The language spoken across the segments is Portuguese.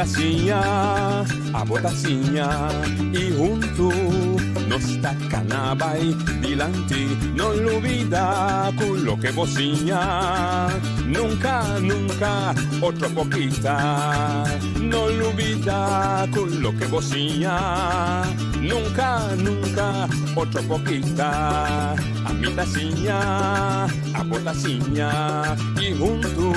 a botacinha, e junto nos tacanabay dilante, no lo olvida con lo que bocinha, nunca, nunca, otra poquita, no lo olvida con lo que bocinha, nunca, nunca, otra poquita, a mi tacinha, a botacinha, y junto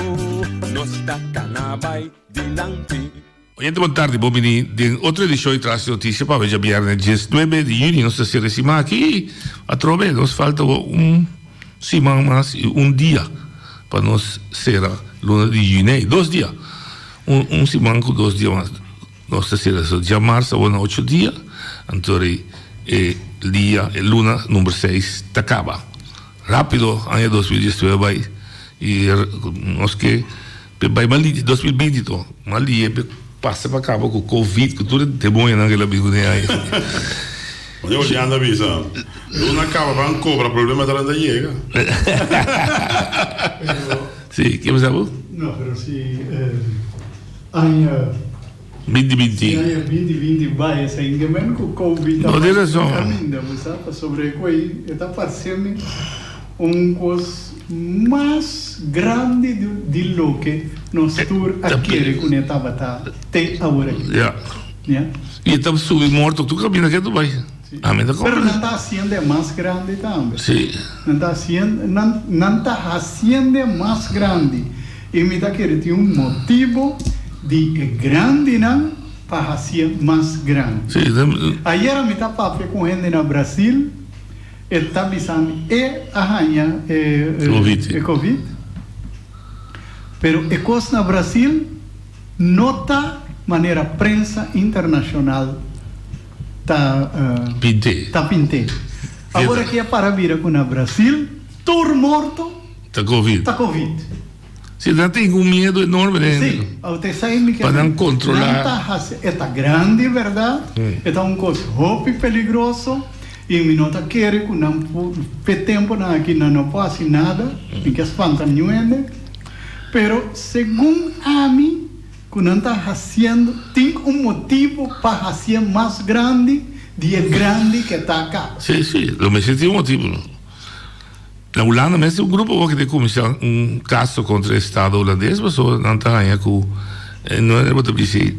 nos tacanabay dilante. Oyente, boa tarde, bom menino. De outra edição e traz notícia para ver viernes 19 de junho, nós estamos recima aqui a trove, nos falta semana mais dia para nós ser a luna de junho, 2 dias. Semana com 2 dias mais. Nós estamos dia março, 8 dias, então dia, luna número 6, acaba. Rápido, ano 2019 vai, e nós que vai mal 2020, mal passa para acabar com o Covid, que tudo é bom naquela bigode aí. Olha, hoje anda avisando. Não acaba para cobrar problema da chega. Sim, que você sabe? Não, mas se ano 2020. Ano 2020 vai ser engamen com o Covid. Não tem razão. Ainda, sabe, sobre o que está parecendo coisa mais grande de lo que nós aquele que estava até agora. E estamos subindo morto, tu caminha aqui do vai. Mas não está sendo mais grande também. Sim. Não está sendo mais grande. E me está querendo ter motivo de grande não para ser mais grande. Sim. Ayer me está falando com gente no Brasil. Está pensando arranha Covid, pero coisa no Brasil nota maneira prensa internacional tá pinte. Agora que é para vir com o Brasil, todo morto tá Covid. Se não tem um medo enorme, né? Sim, você sabe que para não controlar. Está grande, verdade? Está coisa roupa perigoso. E me nota que não por tempo aqui não passa nada, nem que espanta nenhum, pero segundo a mim, que não está fazendo, tem motivo para fazer mais grande de grande que está cá. Sim, lo mesmo tem motivo. Na Holanda mesmo, grupo que tem começado caso contra o Estado holandês, mas não está aí com, não é para dizer,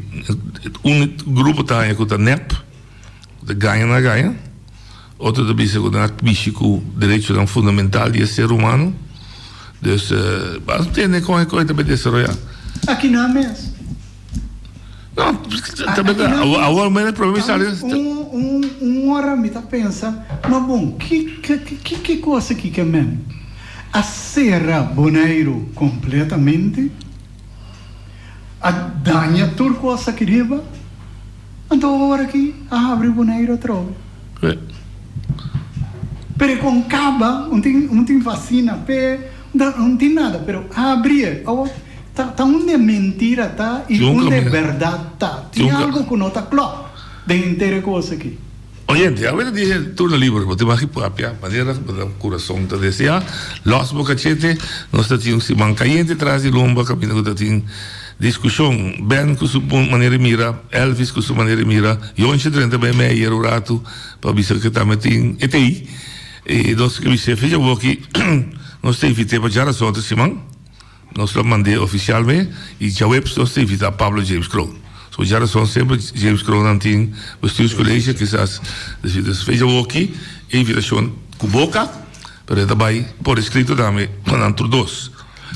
grupo está aí com a NEP, de ganha. Outro também se considera que o direito fundamental de ser humano. Então, mas tem como coisa também desarrollar. Aqui não é mesmo. Não, também agora o problema é hora me está pensando, mas bom, que coisa que é mesmo? A serra Bonaire completamente, a danha tudo coisa que riba, então agora aqui abre Bonaire outra vez. Pero com caba, não tem vacina, não tem nada, pero abrir, tá onde é mentira tá e onde é verdade tá. Tem algo que não tá claro de inteira coisa aqui. Oyente, agora diz turno livre, você vai para maneira para o coração tá desejar, los bocachete, nós temos um caliente atrás de lomba, caminho que tem discussão, Ben com sua maneira mira, Elvis com sua maneira mira, Jonche também meio o rato para ver que também tem ETI. E nós que você fez aqui, nós temos invitado para já a semana, nós lo mandei oficialmente e já nós temos invitado Pablo James Crow. So já sempre James Crow não tem os teus colegas que essas fez aqui, invitação com boca, para também por escrito também, não entre dois.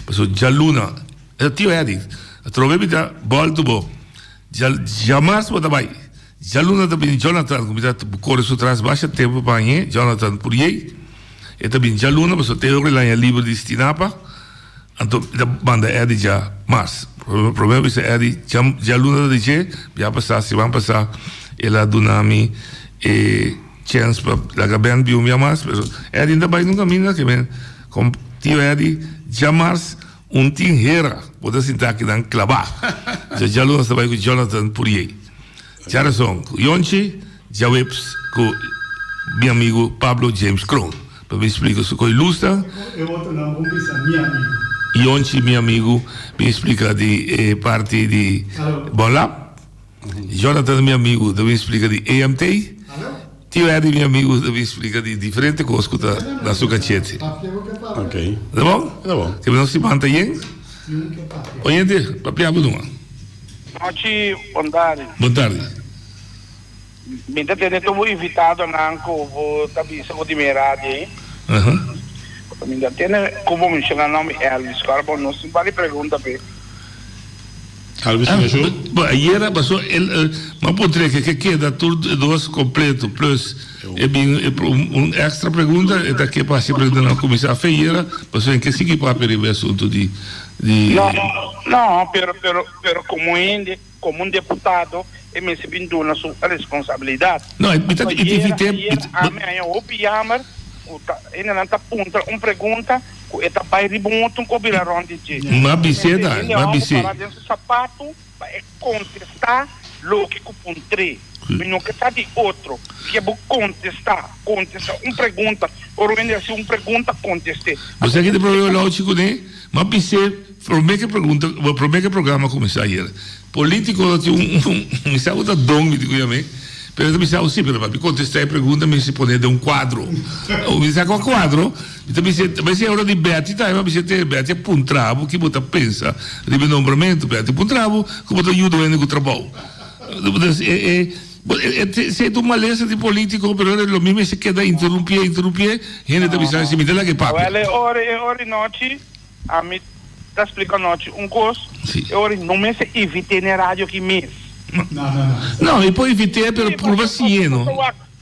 Mas já luna, tio Eddie, trove da bola do bo, já mais para também. Já luna também Jonathan, como está corre su trás baixa tempo para Jonathan por aí. E também já luna, mas o teu lá é livre de Stinapa. Então da banda Eddie já mas o problema é Eddie já luna de je, já passar se vão passar ela dunami chance para la band biu minha mas, mas Eddie ainda vai no caminho que vem com tio Eddie já mas tim hera, pode sentar aqui na clavar. Já luna vai com Jonathan por aí. Já razão, Jonche, já webs com meu amigo Pablo James Crow. Para me explicar isso com ilustra. Eu outro não vou pensar, meu amigo. E ontem, meu amigo, me explica de parte de Bolap. Jonathan, meu amigo, me explica de EMT. Tio Eddie, meu amigo, me explica de diferentes coisas da sua cachete. Ok. Tá bom? Tá bom. Que não se manta aí? Oyente, papiamo numa. Oggi, bondade. Boa tarde. Mi da tenere tu invitato anche o tabisa o di meradi, eh? Mi da tenere come mi chama nome Elvis Carbo, non si pare pergunta per. Elvis Meshu? Ayer passou mas poderia que queda tudo dois completo plus extra pergunta é daqui para se perguntar na comissão feira passou em que se para o assunto de No, pero como un deputado e mi si bindu una sua responsabilidade. No, a minha opinião ainda não está punta pergunta que está para ributo com bilaron de gente. Uma biceda, uma biceda. Para dentro do sapato é contestar lógico ponto 3. Mas não que está de outro que é contestar pergunta ou ainda se pergunta conteste. Você aqui tem problema lógico, né? Mas biceda, promete que programa começar ayer. Político tem me saúde dom me digo eu pero me saúde sim, pero para contestar a pergunta me se pone de quadro. Ou me saca quadro, então me se hora de Beati, tá? Me se ter Beati puntravo que bota pensa, de nombramento Beati puntravo, que bota ajuda com o trabalho. Se tu maleza de político, pero é lo mesmo se queda interrumpir, gente tá pensando se me dá que papo. Ora noite, a mim tá explicando noite coisa, ora não me se evite na rádio que mês. Não, e pode evitar pelo por vacino.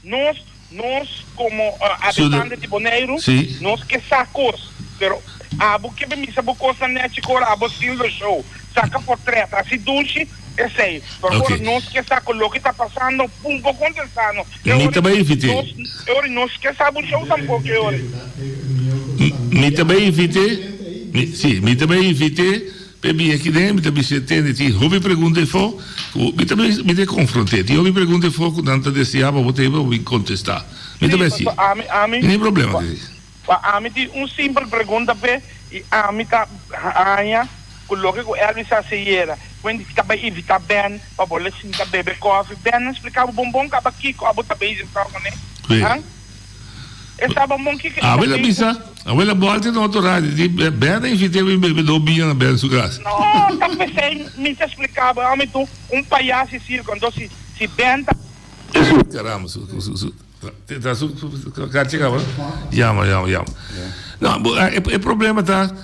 Nós como habitantes de Bonaire, nós que sacos, pero porque me sabe coisa net cora abo silver show, saca portrait, assim duche, é sei. Por agora nós que saco o que está passando, um pouco contestando. Me também evite. Nós que sabe o show tampouco ora. Me também evite. Sim, me também evite. Pebi aqui dentro, me também se tem de hobby pergunta for, me também me de confrontei. Ti hobby pergunta for com tanta deseava, botei para me contestar. Me também sim. Não tem problema. A mim tem simples pergunta pe e a mim tá aia coloca com Elvis Aceira. Quando está para evitar bem, para bolar sim tá beber coffee, bem explicava bombom acaba aqui, acaba tá bem então, né? Essa bombom que Avela bisa, avela volta no outro rádio, de bem invitei me do bem na bem sua graça. Não, tá pensei, me explicava, a mim tu palhaço circo, então se bem tá. Caramba, tá cara chegava. Chama. Não, o problema tá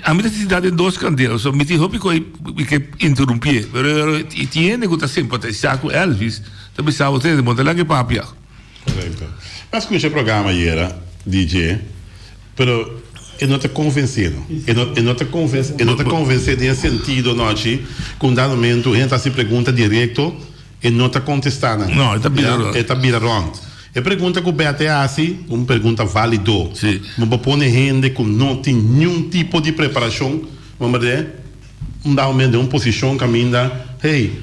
a minha cidade tem dois candeiros, só me dijo que interromper, pero e tiene que tá simpatizar com Elvis, também sabe você de montar que papia. Correto. Mas escucha o programa ayer, DJ, pero eu não te convencido. Eu não te convencido em sentido, noite, com dado momento, a gente se pergunta direto e não te contestar. Não, está birarão. Está birarão. E pergunta que o BT assim, uma pergunta válida. Sim. Mas põe gente que não tem nenhum tipo de preparação, vamos dizer, dá uma posição que ainda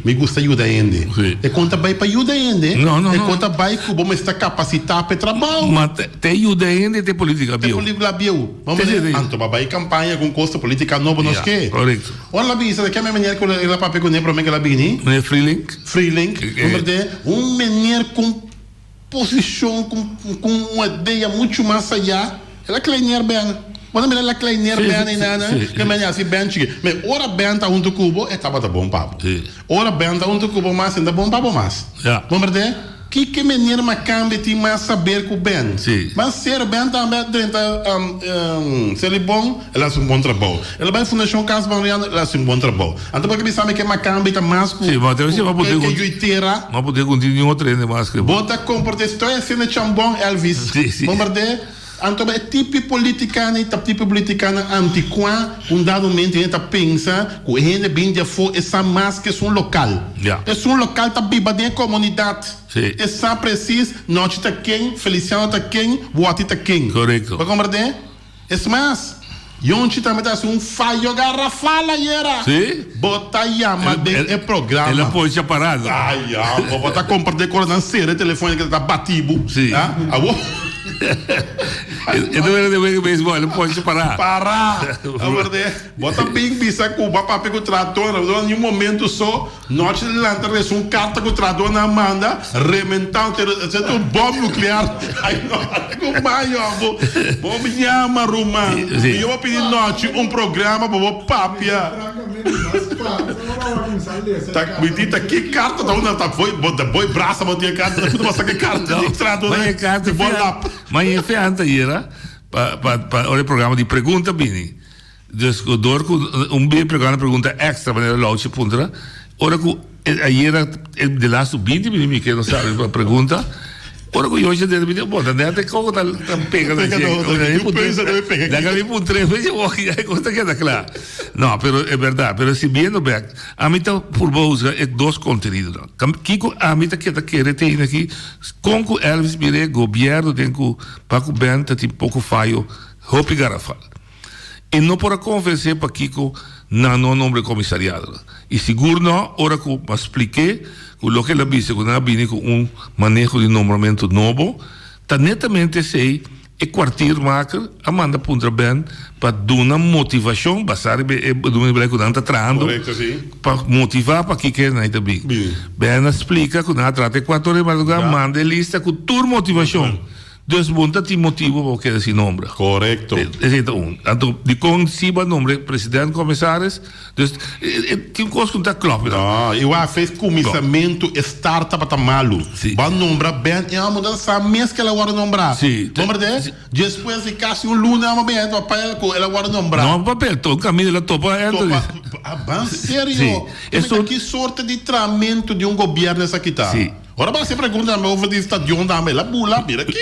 me gusta ajuda ainda. E conta bem para ajuda ainda. Não. E conta bem que vamos estar capacitado para trabalho. Mas tem ajuda ainda e tem política bio. Tem política bio. Vamos dizer, anto vai campanha com custo política novo nos que. Correto. Olha lá bisa, que a minha maneira que ela papel com nem para que ela bini. Free link. Vamos dizer, maneira com posição com uma ideia muito mais allá. Ela kleiner bem. Quando me la kleiner bem nana, que me assim bem chique. Mas ora bem tá um cubo, estava da bom papo. Ora bem tá um cubo mais ainda bom papo mais. Vamos ver? Que maneira uma cambia tem mais saber com bem. Mas ser bem também dentro se ele bom, ela se um bom trabalho. Ela vai fundação casa variando, ela se um bom trabalho. Então porque me sabe que uma cambia tá mais com. Sim, mas você vai poder continuar outro ainda mais que. Bota comportamento é sendo chambon Elvis. Vamos ver? Então, é tipo politicana e tipo politicana antiqua, dado momento a gente pensa que a gente vem de fora, essa máscara é um local. É um local que vive dentro da comunidade. Essa precisa, nós está quem, Feliciano está quem, Boati está quem. Correto. Vai compreender? É mais. E onde também está um falho garrafala, era. Sim. Bota chama de programa. Ela pode ser parada. Vou botar compartilhar com a série telefônica que está batido. Sim. Itu era de beisebol, não pode parar. Parar! A verdade, bota bem bisa com o papel com o trator, em um momento só, nós lançamos carta com o trator na manda, rementando, sendo bomba nuclear. Aí nós, com o maior, vou me chamar, Romano. E eu vou pedir nós programa para o papia. Tá, me dita que carta da uma, tá, foi braça, botei carta, tudo passa que carta, de trator, né? Mas é feita era para o programa de pergunta bem. Dus door bem programa pergunta extra wanneer loutje puntra. Ora que aí era de laatste 20 minutos que não sabe para pergunta. Ora que hoje deve vir, bom, tá até como tá pega da gente. Daí puntre, veja o que é coisa que é claro. Não, pero é verdade, pero se viendo back, a mim tá por buscar é dois conteúdos. Kiko a mim tá querer ter aqui com o Elvis Mire governo tem que para o bem tá tipo pouco falho, hopi garrafal. E não para convencer para Kiko não nome comissariado. E seguro não, ora que eu expliquei lo que ela disse quando ela vem com manejo de nombramento novo, tá netamente sei e quartiermaker Amanda Puntra Ben para dar uma motivação, basar do meu black quando está trando, para motivar para que não está bem. Ben explica quando ela trata quatro horas mas manda lista com toda motivação. Dus monta ti motivo para que esse nome. Correcto. Então, de consiba nome presidente, comissários, dus tem coisa que está claro. Não, eu fez comissamento startup para malo. Vai nombrar bem, é uma mudança mês que ela vai nombrar. Sim. Lembra de? Depois de caso um luna, ela vai papel que ela vai nombrar. Não, papel, todo caminho ela topa. Ah, sério? Que sorte de tramento de governo essa aqui tá? Sim. Ora você pergunta me over de estadion da me la bula mira aqui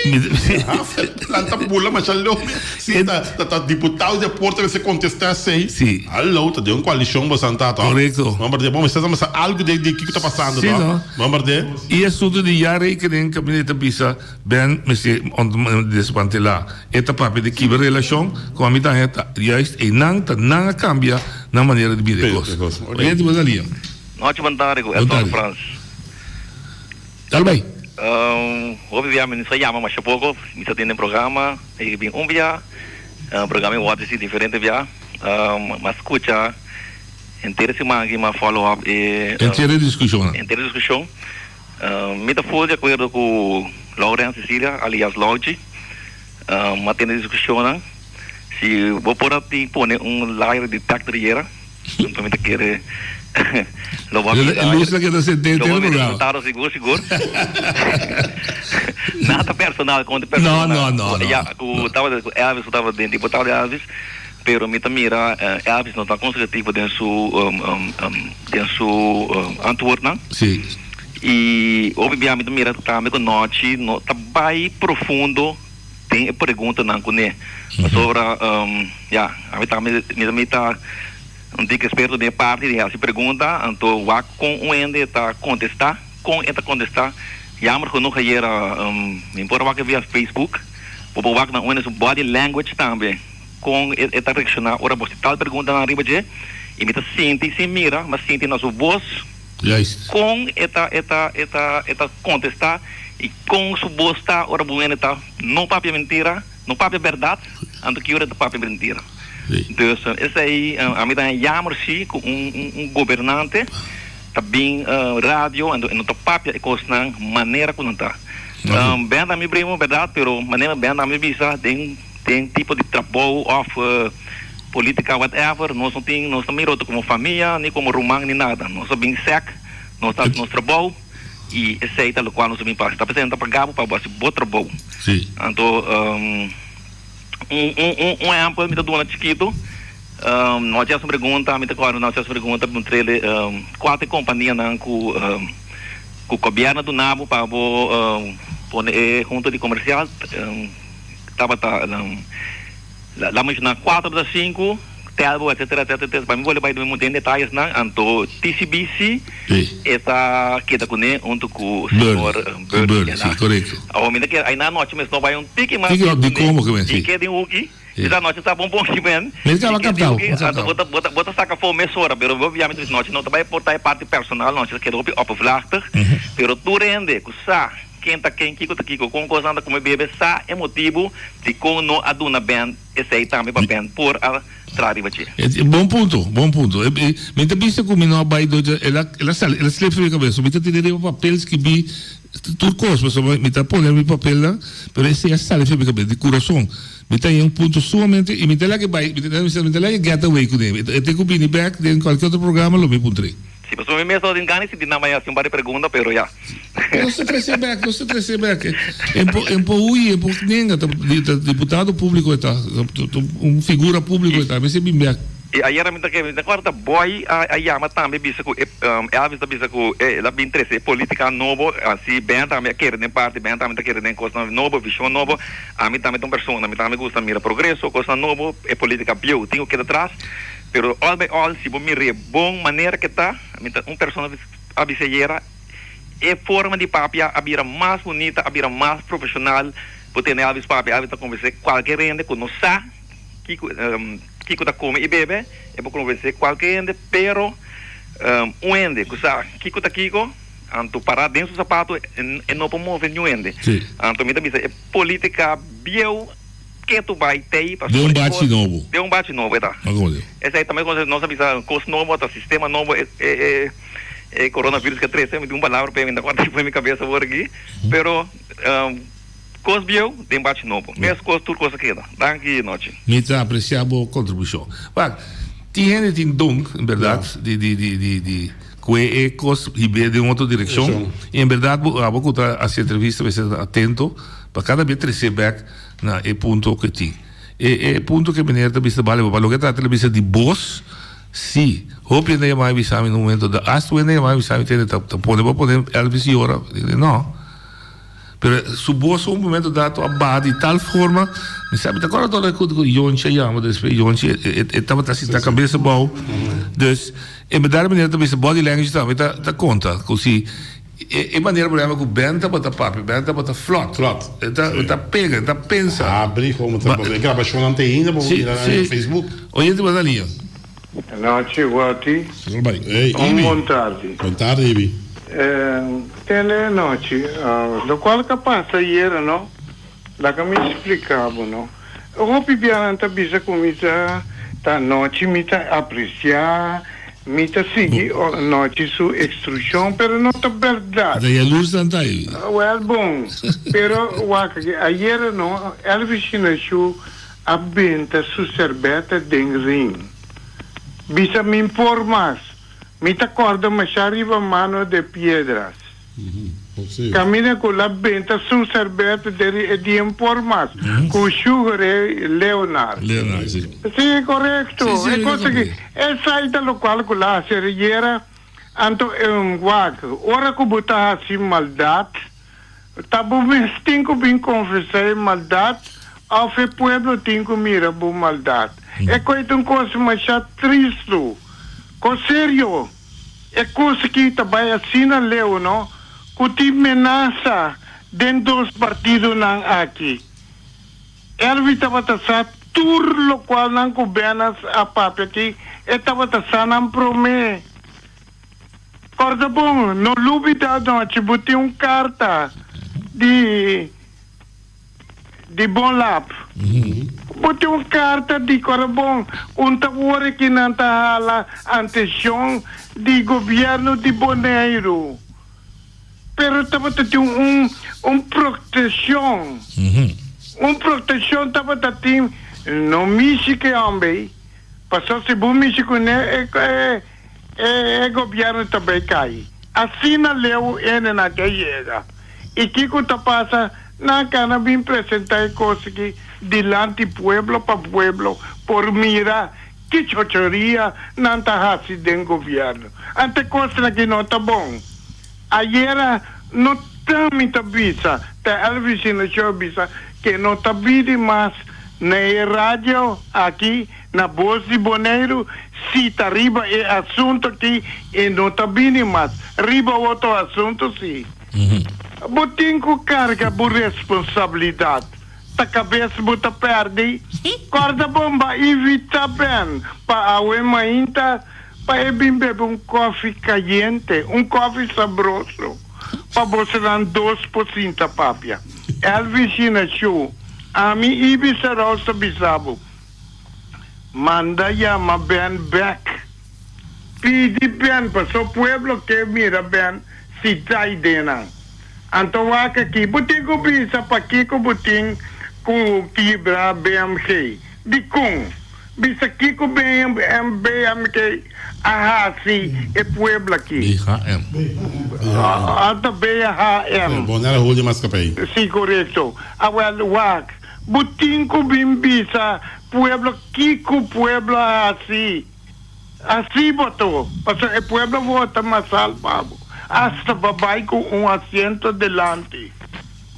planta bula mas alô se tá deputado de Porto você contestar sei alô tá de uma coalição bastante correto vamos ver mas estamos algo de que está passando tá vamos ver e é tudo de jare que nem gabinete pisa bem mas desmantelar esta papel de que relação com a mitad juist e não cambia na maneira de vida coisa gente mas ali noite bandário é Tom France. Tal bem. Obviamente não se chama mais pouco, me está tendo programa, e bem via, programa em WhatsApp diferente via, mas escuta, interesse mais uma follow up e inteira discussão. Me está full de acordo com Lauren Cecília, aliás Lodge, mas tem discussão, se vou por aqui pôr layer detector era, então me está querer ilustra que está sentado no lugar. Seguro. Nada personal, conta personal. Não. Elvis estava dentro, deputado Elvis, pero me mira, Elvis não está consecutivo dentro antwoord, não? Sim. E obviamente mira tá com noite, tá bem profundo, tem pergunta não com ele sobre a mim tá um dia que espero de parte de se pergunta então vai com ende está contestar jammer genoeg hier in Portugal via Facebook por vai na uma body language também com esta reaccionar ora você tal pergunta na riba de e me tá sente se mira mas sente na sua voz com esta contestar e com sua voz tá ora buena tá não papo mentira não papo verdade então que ora tá papo mentira. Dus esse aí a mim também jammer sim com governante também rádio e não tá papel e maneira como tá bem da minha primo verdade pero maneira bem da minha visa tem tipo de trabalho of política whatever nós não miramos como família nem como romano nem nada nós só bem sec nós tá nosso trabalho e esse aí tá o qual nós bem para está presente para gabo para você bom trabalho então amplo me dá chiquito nós temos pergunta me agora nós temos pergunta para ele quatro companhias com o governo do Nabo para pôr junto de comercial estava lá mais na 4 das 5 telbo etc para mim vou levar em detalhes não então TCBC esta que está com ele junto com o senhor Bird sim correto a homem que aí na noite mas não vai tique mais de como que vem sim que de uki essa noite está bom que vem mesmo ela captou bota saca fome mesora pero obviamente noite não vai portar parte personal não que é oppervlaktig pero tu rende com quem tá quem kiko com coisa anda como bebê sa é motivo de como não aduna bem esse aí também para bem por a trari batia. Bom ponto. Me tá pensando como não vai do ela sleep na cabeça. Me tá tirando papéis que vi tudo coisa, mas me tá pondo meu papel lá, pero esse é sale na cabeça de coração. Me tá em ponto somente e me tá lá que vai, me tá lá que get away com ele. Eu tenho que vir back em qualquer outro programa lo me puntrei. Sim, mas o mesmo de engano se dinamai assim para pergunta, pero já. Não se trazer back. Em Pauí, ninguém deputado público está, figura público está, mas é bem back. E aí era muito que na quarta boy a yama também bisa com Elvis da bisa com ela bem interesse política novo assim bem também quer nem parte bem também tá querendo coisa novo visão novo a mim também persona a mim também gosta mira progresso coisa novo é política bio tenho que atrás pero all by all se bom mire bom maneira que tá a mim persona a biseira é forma de papia a vira mais bonita a vira mais profissional por ter Elvis papia a tá conversar qualquer rende com nós Kiko tá come e bebe, é para conversar qualquer ende, pero ende, Kiko tá anto parar dentro do sapato e não promove nenhum ende. Anto me também é política bio que tu vai ter para de bate novo. De bate novo, tá? Esse aí também quando nós sabemos coisa novo, tá sistema novo é coronavírus que três, me deu uma palavra para mim, da quarta foi minha cabeça por aqui, pero coisa bio, de bate novo. Mesmo coisa tudo coisa que dá. Danke noite. Me tá apreciando a contribuição. Mas tem gente em verdade, de que é coisa que vem de outra direção. E em verdade, a boca tá essa entrevista vai ser atento para cada vez trazer back na ponto que tem. É ponto que menina também trabalha para o que tá televisão de boss. Sim, hope nem mais visame no momento da asto nem mais visame tem tá poder Elvis e ora não. Pero su voz un momento dato abbade di tal forma, mi sabe agora toda coisa que Jonche chama, depois Jonche estava assim na cabeça bom, dus em verdade maneira também essa body language também tá conta, così e maneira problema com benta bota papo, benta bota flot, tá pega, tá pensa. Abri como tá gravação anteína, vou ir no Facebook. Olha tu na linha. Noite, Guati. Ei, Boa tarde. Boa tarde, Ibi. Tele noite, do qual que passa ieri, no? La que me explicava, no? Eu pibiana ta bisa comida ta noite me ta apreciar, me ta seguir noite su instrução, pero não ta verdade. Daí a luz não tá aí. Well, bom, pero waka ieri, no? Elvis Chinachu abenta su cerveta den ring. Bisa me informar. Me te acorda, mas arriba mano de piedras. Camina com la venta su cerveza de informas. Com sugar e Leonard. Sim. Sim, correto. É coisa que é saída local com la serriera. Anto guac. Ora que botar assim maldade. Tabo me tinco bem confessar maldade. Ao fe pueblo tinco mira bu maldade. É coisa um coisa mais triste. Com sério, é coisa que também assina leu, não? Que te menaça dentro dos partidos não aqui. Elvis estava taxando tudo o qual não governa a papel aqui, estava taxando não promete. Corda bom, não lubida não, te botei carta de bom lap. Botei carta de corabom, hora que não está a atenção do governo de Bonaire. Pero estava tendo proteção. Proteção estava tendo no México também. Passou se bom México é governo também cai. Assim na leu ele na guerra. E que está passa na cana bem apresentar coisas que delante pueblo para pueblo por mira que chochoria não está assim dentro do governo. Ante coisa que não está bom. Ayer não está muita visa, tá Elvis na show visa que não está vide mais na rádio aqui na voz de Bonaire se tá riba é assunto aqui e não está vide mais riba outro assunto sim. Botem com carga por responsabilidade. Ta cabeça bota perde. Corda bomba evita bem. Pa awe mainta pa bem beber coffee caliente, coffee sabroso. para você dar 2% papia. Elvis na show. A mim ibi será o bisabo. Manda llama Ben back. Pidi Ben para o pueblo que mira Ben si trai dena. Antoaka ki buting ko bisa pa kiko buting ku kibra BMK. Di kung bisa kiko BMK ahasi e pueblo ki. BHM. Ata BHM. Bonera Julio Mascapay. Sí, correcto. Awel wak. Buting ko bimbisa pueblo kiko pueblo así. Así votou. Porque el pueblo vota más salvado. Hasta babai com asiento delante.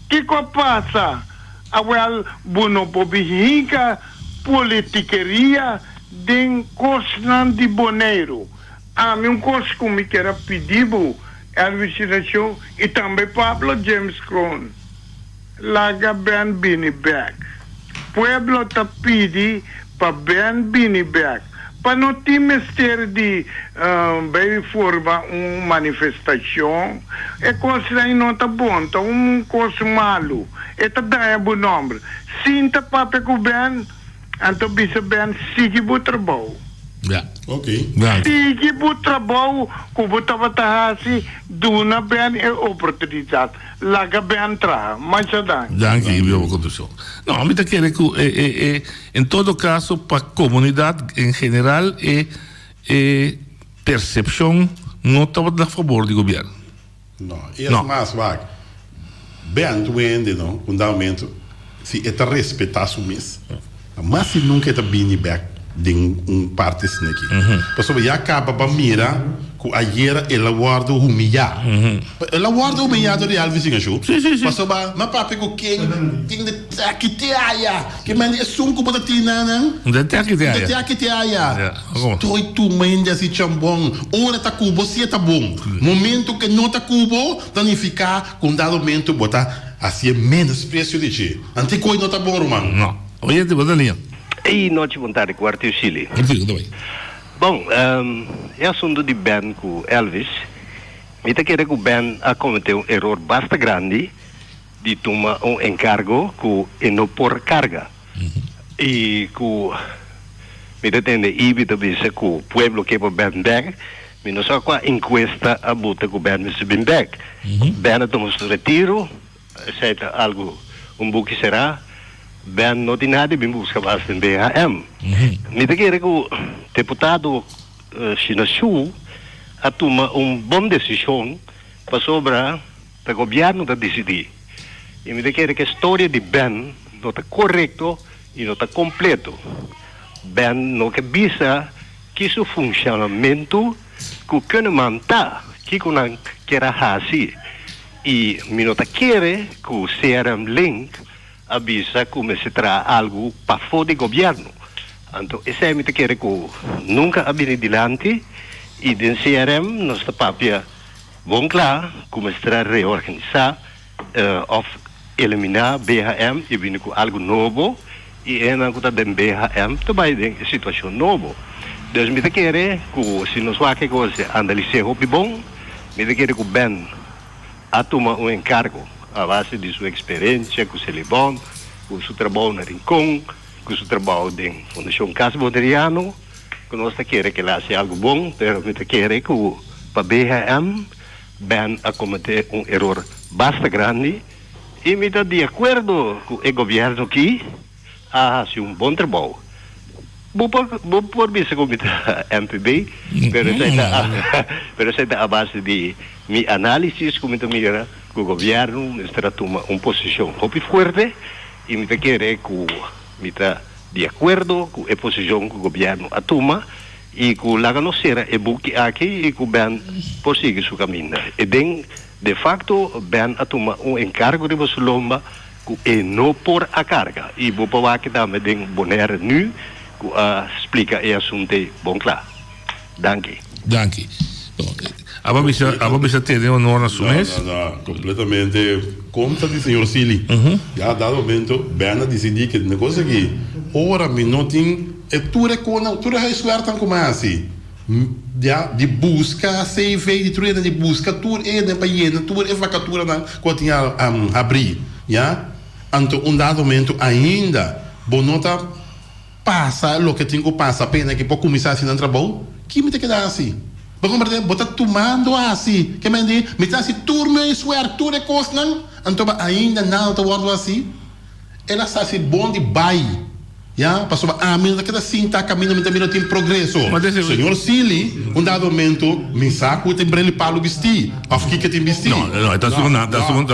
Que passa? Awel buno bobihiga politiqueria den cosnan de boneiro. A mim coisa como que era pedido Elvis Show e também Pablo James Crown. Laga Ben Bini back. Pueblo ta pedi pa Ben Bini back. Para não ter mistério de formar uma manifestação, é coisa aí não tá bom, tá coisa malo. É tá dando bom nome. Sinta papo com Ben, então bisa Ben sigue o trabalho. Ja. Ok. Sigue o trabalho, como estava assim, duna Ben é oportunidade. Laga Ben tra, mas já dá. Dank je, eu vou condução. Não, a mim tá querendo que, em todo caso, para a comunidade em geral, percepção não estava a favor do governo. Não, é mais vago. Bem, tu ainda não, com aumento, se é respeitar o mês, mas se nunca é bem back de parte assim aqui. Pessoal, já acaba para mirar que ayer ela guarda humilhar. Ela guarda humilhado de Elvis Show. Sim. Pessoal, mas papi com quem tem de taquiteia, que manda é sunco para tina, não? De taquiteia. De taquiteia. Toi tu manda assim chambon. Ora tá cubo, se tá bom. Momento que não tá cubo, danificar com dado momento botar assim menos preço de chi. Ante coi não tá bom, Romano. Não. Oye, te botar linha. E noite vontade com o Arthur Chile. Bom, é assunto de Ben com Elvis. Me tá querendo que o Ben a cometeu erro bastante grande de tomar encargo que não por carga. E que me tá tendo evita dizer que o pueblo que é Ben back, me não só com a encuesta a buta que o Ben se bem back. Ben tomou seu retiro, aceita algo, buque será. Ben não tem nada bem busca bastante BHM. Me te quer que o deputado Chinachu a tomar boa decisão para sobrar para o governo da decidir. E me te quer que a história de Ben não está correto e não está completo. Ben não que visa que seu funcionamento que quer manter que não quer assim. E me não quer que o CRM Link avisa como se traz algo para fora do governo. Então, esse é o que quer que nunca abrir adiante e do CRM, nossa papia, bom claro, como se traz reorganizar, ou eliminar BHM e vir com algo novo e é na coisa de BHM também tem situação nova. Então, me quer que se nós vamos fazer analisar o bom, me quer que Ben a tomar encargo a base de sua experiência com o Celibon, com o seu trabalho na Rincon, com o seu trabalho na Fundação Casa Boderiano, que nós queremos que ele faça algo bom, mas nós queremos que para BHM, Ben a cometer erro bastante grande, e me dá de acordo com o governo aqui, a fazer bom trabalho. Vou por bisa como MPB, pero essa a base de minha análise, como mira que o governo está tomando uma posição muito forte e me quer que me está de acordo com a posição que o governo toma e que lá não será é buque aqui e que o Ben prossiga seu caminho. E de facto Ben toma encargo de Barcelona que é não por a carga e vou falar que também tem bonaire nu explica o assunto bom claro. Danke. Agora você tem honor na sua mês? Não, completamente conta de senhor Sili. Já dado momento, Berna decidiu que o negócio aqui, ora, me não tem, é tudo é escolar tão como assim. de busca CV de treina de busca tour de país tour e vacatura na quotinha abrir então dado momento ainda bonota passa o que tem que passar pena que pode começar assim no trabalho que me tem que dar assim porque bota tomando assim que me diz me tá assim turno e suer tudo é coisa não então ainda não tá guardando assim ela está assim bom de bairro passou a mim daquela assim tá caminhando também tem progresso senhor Sili dado momento me saco tem brele palo vestir of que tem vestir não tá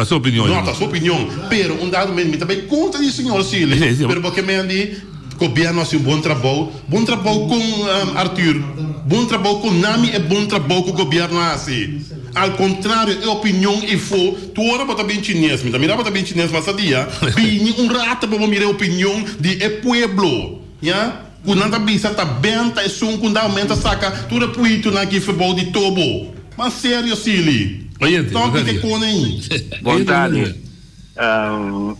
sua opinião não tá sua opinião pero dado momento me também conta de senhor Sili pero porque me andi governo assim bom trabalho com Arthur bom trabalho com Nami e bom trabalho com o governo assim ao contrário é opinião e for tu ora bota bem chinês me também bota bem chinês mas dia bem rato para mirar opinião de pueblo quando anda bisa tá bem tá som quando aumenta saca tudo puito na aqui futebol de tobo mas sério Sili toque que conem boa tarde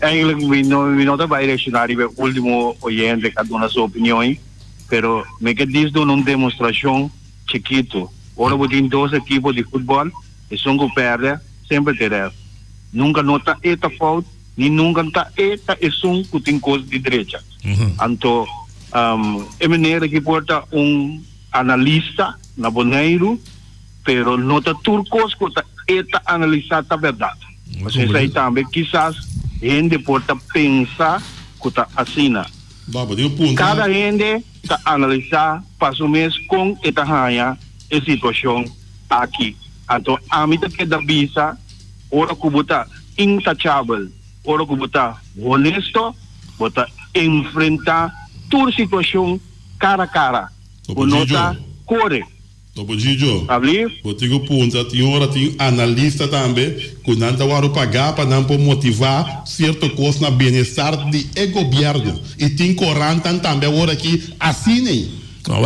eigenlijk we não vai reaccionar o último oyente cada uma sua opinião pero me que diz de uma demonstração chiquito ora tem 2 equipos de futebol e são que perde sempre terá nunca nota eta fault nem nunca tá eta e são que tem coisa de direita então é maneira que porta analista na Bonaire pero nota turcos que tá eta analisar a verdade você aí também quizás gente porta pensar que tá assina cada gente tá analisar passo mês com esta raia a situação aqui então a mim que da visa ora que bota intouchable ora que bota honesto bota enfrentar toda situação cara a cara o nota core Topo Gijo, abrir? Botigo punta, tem analista também, que não está pagar para não motivar certo coisa na bem-estar de governo. E tem coranta também agora aqui assinem. Não,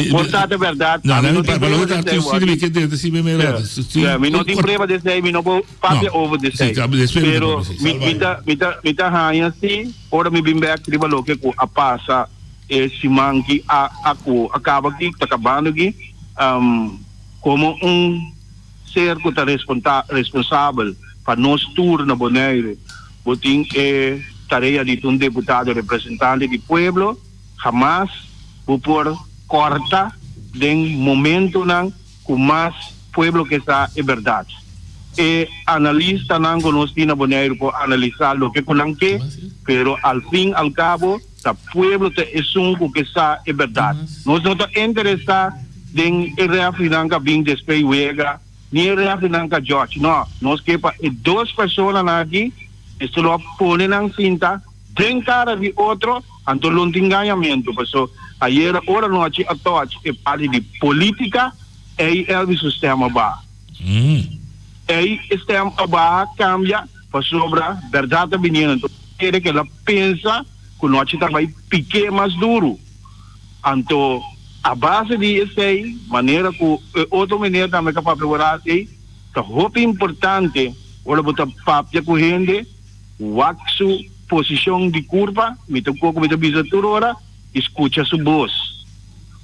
mostrar a verdade. Não, não para o que tu sirve que te se me merda. Me não tem prova desse aí, me não vou fazer ovo desse aí. Pero me tá rainha assim, ora me bem back triba lo que a passa esse manque acaba aqui, tá acabando aqui. Como ser que está responsável para nós tour na Bonaire, botin tarefa de um deputado representante do pueblo, jamás por corta de momento não com mais pueblo que está é verdade. E analista não conosco na Bonaire por analisar o que não quer, pero al fim al cabo, o pueblo é um que está é verdade. Nós não está interessado den reafinanca bem despeiwega nem reafinanca George não nós que para 2 pessoas aqui isso lo põe na cinta den cara de outro então não tem ganhamento pessoal ayer ora noite a todos é parte de política é o sistema ba é o sistema ba cambia para sobre verdade menina então ele que ela pensa que noite tá vai pique mais duro então a base disso aí, maneira que outra maneira também que para preparar aí, que é importante, ora botar papia com gente, waxo posição de curva, me tocou como bisa toda hora, escuta sua voz.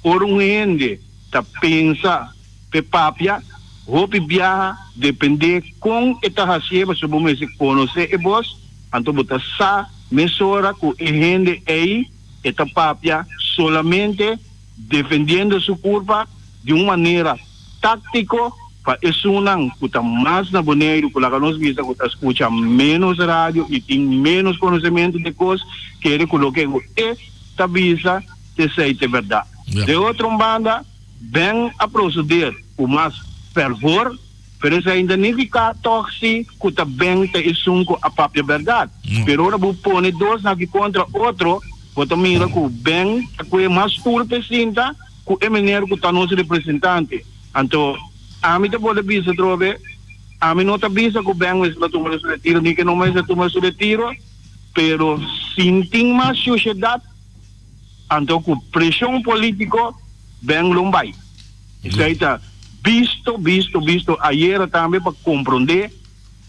Ora gente, tá pensa, pe papia, hope viaja, depende com esta receba, se você se conhecer e voz, então botar sa mesura com gente aí, esta papia solamente defendendo sua curva de uma maneira tática para isso não custa mais na Bonaire que nós visa que escuta menos rádio e tem menos conhecimento de coisas que ele coloca esta visa de ser verdade de outra banda bem a proceder com mais fervor pero isso ainda nem fica tóxico que bem te isso a própria verdade pero agora vou pôr 2 aqui contra outro porque mira que bem que é mais turpe sinta que é maneiro que está nosso representante então a mim te pode bisa trove a mim não te bisa que bem é para tomar o retiro nem que não mais é tomar o retiro pero sinting mais sociedade então que pressão política bem não vai isso aí está visto ayer também para compreender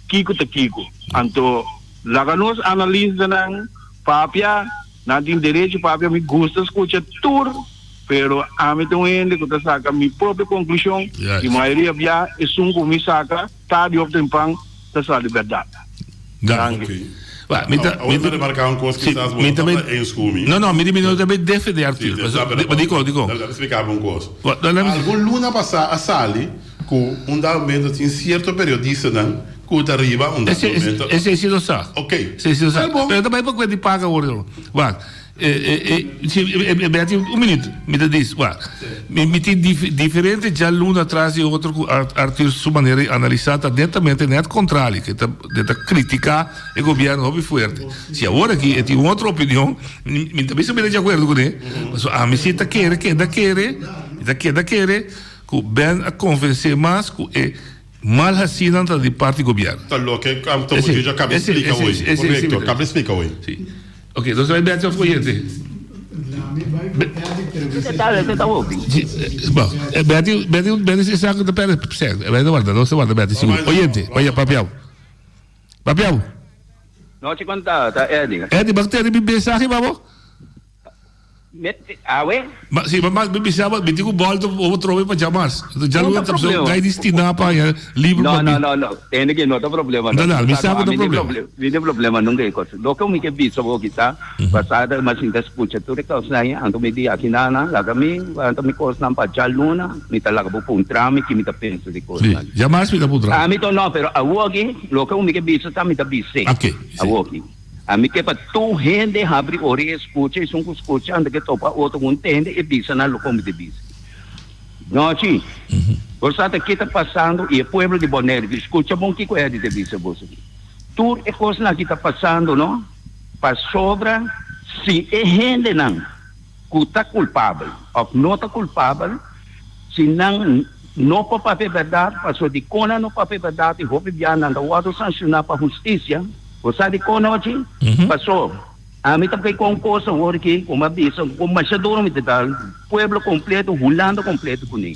Kiko te Kiko então lá nós analisa não papia não tem direito para me gusta escutar tudo Pero a mim tem ainda que eu saca minha própria conclusão e a maioria já é sungo me saca tá de optem pang tá só liberdade. Outra marcar uma coisa que estás botando em school. Não, me também defender Arthur. Mas digo. Explicar uma coisa. Algum luna passar a sali com momento tem certo periodista não que arriba momento. Esse é sido só. Ok. Esse é sido só. Mas também porque ele paga o orelho. Vai. Um minuto, me diz, me tem diferente já luna atrás e outro Arthur sua maneira analisada atentamente net contrário que tenta criticar o governo muito forte. Se agora aqui tem outra opinião, me também sou de acordo com ele. Mas a me sinta querer que bem a convencer mais que é mal assinante de parte do governo. Tá louco, eu já acabei de explicar hoje. Correto, acabei de explicar hoje. Sim. Ok, então você vai ver a folhete. Você tá ouvindo? Bem, você sabe que pera, certo. É guarda, não se guarda, Beto, seguro. Oyente, olha, papel. Não te contar, tá, Eddie. Eddie, mas tem mensagem, vamos? Mas sim, mas me digo volta ou trove para chamar. Já não está precisando vai destinar para livro. Não. Tem que não tem problema. Não, me sabe do problema. Não tem problema, não tem coisa. Do que eu me que bicho vou quitar, passada mas ainda escuta tudo que eu sei, ando me dia aqui na, lá ando me coisa não para jaluna, me tá lá para um trame que me tá penso de coisa. Jamais me tá para trame. Me tô não, pero a wogi, lo que eu me que bicho tá me tá bicho. Ok. A wogi. A mim que para tu rende abre orelha escuta e são escuta anda que topa outro entende e bisa na como de bisa. Não sim. Você tá aqui tá passando e o povo de Bonaire escuta bom que é de bisa você. Tu é coisa na que tá passando não? Para sobra se é rende não. Cuta culpável ou não tá culpável se não para verdade passou de cona não para verdade e houve biana da outro sancionar para justiça. Você de conote, passou. A mim também com coisa agora que como avisa, como machador me dá, pueblo completo, Holanda completo com ele.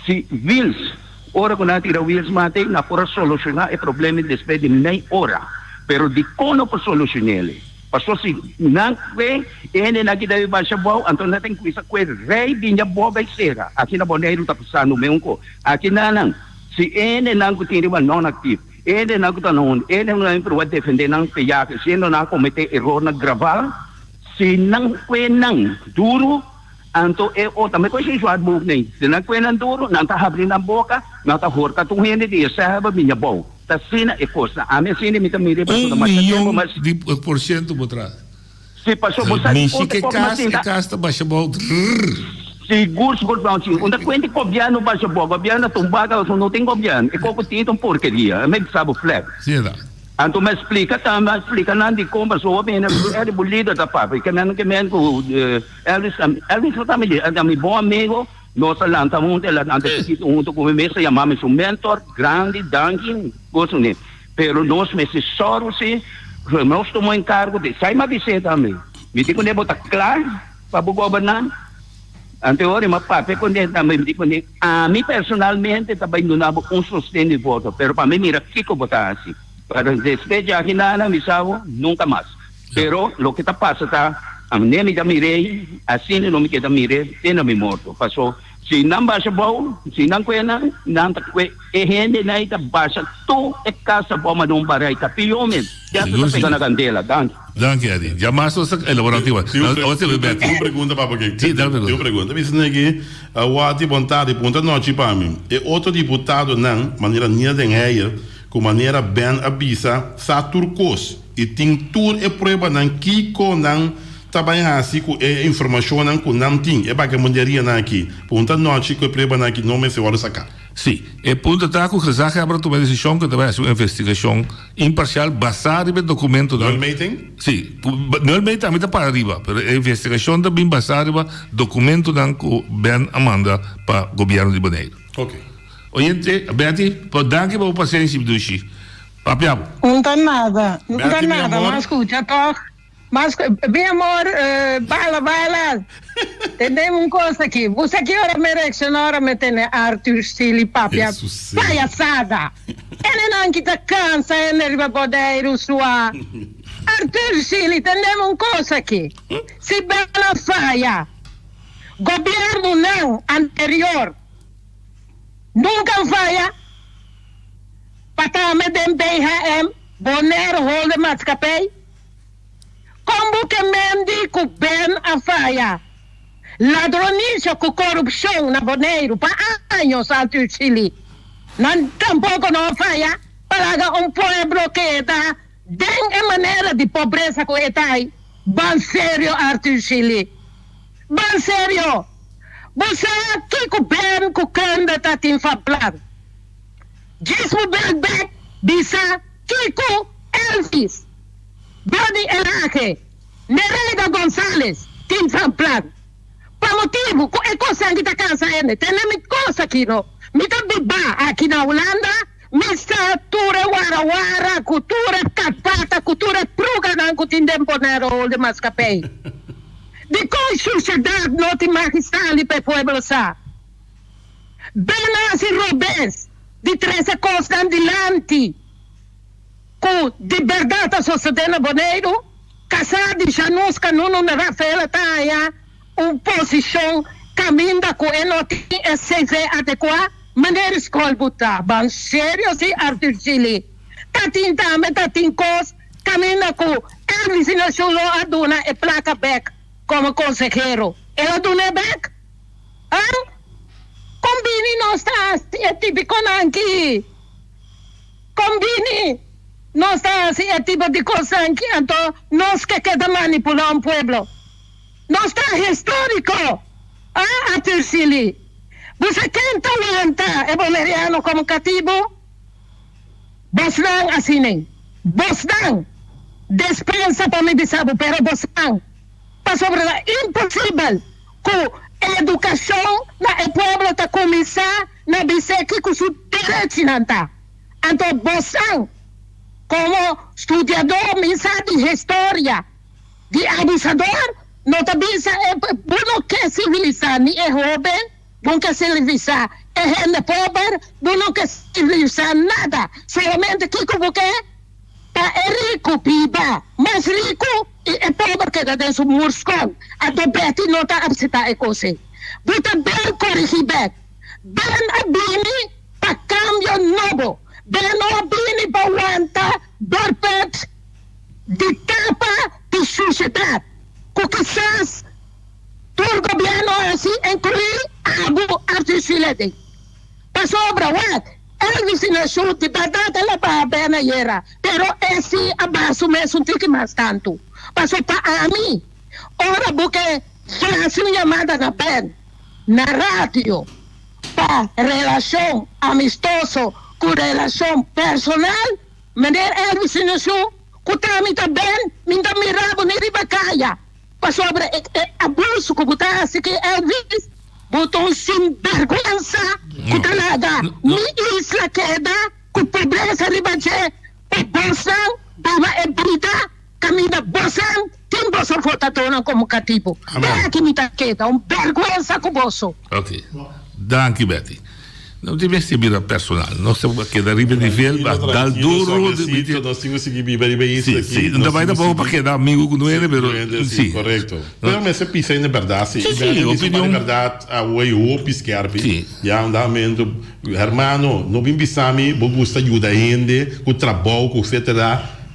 Se Wills, ora quando tira Wills mate, na para solucionar o problema de despede nem hora, pero de cono para solucionar ele. Passou se não vê, ele na que deve baixar bom, então não tem coisa que rei vinha boa vai ser. Aqui na Bonaire está passando mesmo co. Aqui não. Se ele não tem uma não ativo. Ele não está não, ele não é para defender não pegar, se não não cometer erro na gravar, se não foi não duro, então eu também conheço o advogado nem, se não foi não duro, não está abrindo a boca, não está horta tu rende de sabe minha bom, tá sina é coisa, a minha sina me também para tudo mais de % por trás. Se passou você que casta baixa bom. Seguro, onde quando o governo baixa o governo tumbaga, não tem governo, e como tem uma porcaria, é meio que sabe o flag. Sim, é. Então me explica não de como a pessoa vem, é de bolida da papo, que menos Elvis também é meu bom amigo, nossa lanta muito, ela anda aqui junto com o mestre, chamamos um mentor, grande, danke, gosto nele. Pero nós me assessores, nós tomamos encargo de, sai uma visita também, me digo que botar claro para o governo. Anterior, mas papai quando também me a mim personalmente também não dava sustento de voto, pero para mim mira que botar assim, para despejar aqui na missão nunca mais. Pero lo que está passando tá, a mim me dá mirei, assim não me queda mirei, tem me morto, passou. Se não baixa bom, se não quena, não tá que é rende na ita baixa, tu é casa bom mas não parai, tá pior mesmo. Já tá pegando a candela, danke. Danke, Eddie. Jamais você elaborativa. Uma pergunta para alguém. Sim, uma pergunta. Me dizem que o ati vontade ponta noite para mim. E outro deputado não, maneira nia den eier, com maneira bem avisa, sa turcos e tem tur e prova não que com não trabalhar assim com informação não com não tem. É para que mandaria não aqui. Ponta noite que prova não aqui não me se vai sacar. Sim, e ponto está com o que abra uma decisão que vai ser uma investigação imparcial baseada em documento. Não é meeting? Sim, não é meeting também está para arriba, mas a investigação também baseada em documento que Ben Amanda para o governo de Bonaire. Ok. Oyente, Betty, danke pela paciência do Xi. Papiabo. Não está nada, mas escuta, toque. Mas, bem amor, baila. Entendemos uma coisa aqui. Você que hora merece, na hora me tem Arthur Stili, papia. Palhaçada. Ele não quita cansa, ele vai poder usar. Arthur Stili, entendemos uma coisa aqui. Se bem na faia. Governo não anterior nunca falla. Patame den BHM, Bonaire Holde Maatschappij. Como que mendi ku ben a falla? Ladronismo com corrupção na Bonaire para anos Arthur Chili. Não tampouco não falla para pueblo que está de maneira de pobreza que está aí. Ban sério Arthur Chili. Ban sério. Você aqui com ben com candidato em falar. Gismo Belbeck bisa Kiko Elvis. Bani Elake. Nereda Gonzalez. Tim Plan. Para motivo, é coisa que está cansando. Tem coisa aqui, não. Me dá biba aqui na Holanda. Mista tura warawara, cultura carpata, cultura pruga não que tem Bonaire Holde Maatschappij. De qual sociedade não tem magistral para o povo sa? Benas e Robes, de 13 costas dilante, com de verdade a sociedade na Bonaire, casado já nos canunos na Rafaela Taia, posição caminha com o não tem SCZ adequado, maneira escola botar, bem sério se Arthur Chili. Tatin tame, tatin cos, caminha com Elvis e nós solo aduna e placa back como consejero. Ela aduna back? Ah? Combini não está, é típico aqui. Combini não está assim, é tipo de coisa aqui, então nós que queda manipular um pueblo. Não está histórico. Ah, Arthur Chili. Você quem talenta é boneriano como cativo? Bosnan assim, Bosnan. Dispensa para me dizer, pero Bosnan. Para sobre impossível com a educação na pueblo está começar na dizer que com seu direito não tá. Então Bosnan, como estudador, mensagem de história, de abusador, não está dizendo, não quer civilizar, nem é jovem, não quer civilizar, é gente pobre, não quer civilizar nada, somente que como que é rico, piba, mais rico, e é pobre que dá dentro do murscão, a do Betty não está absita e coisa. Você bem corrigir bem, bem abini para cambio novo, bem abini para aguentar, dorpet, de tapa de sociedade. Que quizás todo governo assim incluir algo artificial. Para sobre what? Elvis nasceu de verdade ela para bem na era, pero esse abaixo mesmo tem que mais tanto. Passou para mim. Ora porque faz uma chamada na pen, na rádio, para relação amistoso com relação personal, maneira Elvis nasceu, que tramita bem, minta mirabo nem ribacaia. Sobre abuso que botar assim que Elvis botou sinvergüenza que talaga mi isla queda com pobreza ribache Bosan dava vida caminha Bosan tem Bosan fotadona como cativo é que me tá queda vergüenza com Boso. Ok, danke Betty. Não tive esse vida personal, não sei o que da riba de ver, dal duro, nós temos que viver bem isso aqui. Não vai dar bom para quedar amigo com ele, mas sim, correto. Mas se pensa na verdade, sim, opinião na verdade, a o piscarpi, já andamento, hermano, não vim bisami, vou buscar ajuda ainda, com trabalho, etc.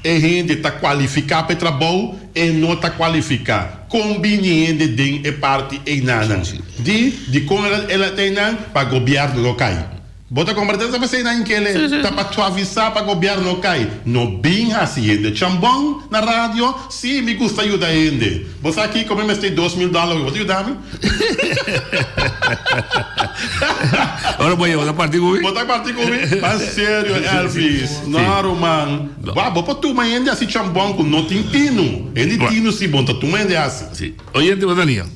E gente está qualificada para trabalho e não está qualificada. Combinando de é parte em nada. De como ela tem para o governo local. Bota conversa para ser em que ele está para suavizar para o governo local. Não bem assim. De chambão na rádio, sim, me gusta ajudar ainda. Você aqui, como eu tenho $2,000, você ajudar-me? Ora, boa, bota parte comigo. Bota parte comigo. Mas sério, Elvis. Não, man. Vou para tu, mas ainda assim chambão com não tem tino. Ele tino se bota tu, mas ainda assim. Sim. Oyente, Daniel.